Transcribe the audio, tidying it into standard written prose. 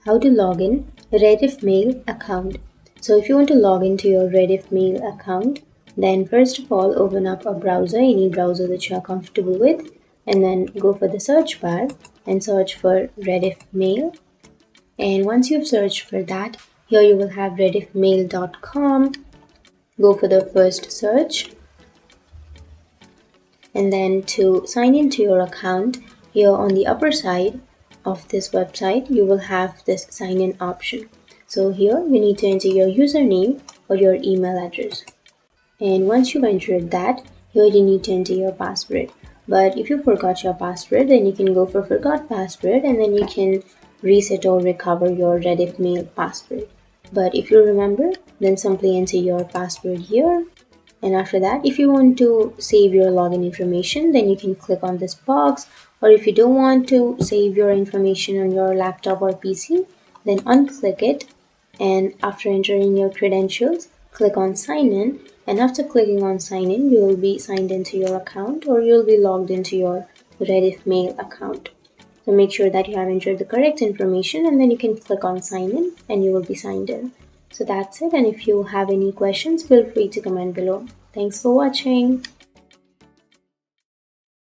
how to log in Rediffmail account. So if you want to log into your Rediffmail account, then first of all open up a browser, any browser that you are comfortable with, and then go for the search bar and search for Rediffmail. And once you've searched for that, here you will have rediffmail.com. Go for the first search, and then to sign into your account, here on the upper side of this website you will have this sign in option. So here you need to enter your username or your email address, and once you've entered that, here you need to enter your password. But if you forgot your password, then you can go for forgot password, and then you can reset or recover your Rediffmail password. But if you remember, then simply enter your password here. And after that, if you want to save your login information, then you can click on this box. Or if you don't want to save your information on your laptop or PC, then unclick it. And after entering your credentials, click on sign in. And after clicking on sign in, you will be signed into your account, or you'll be logged into your Rediffmail account. So make sure that you have entered the correct information, and then you can click on sign in and you will be signed in. So that's it, and if you have any questions, feel free to comment below. Thanks for watching.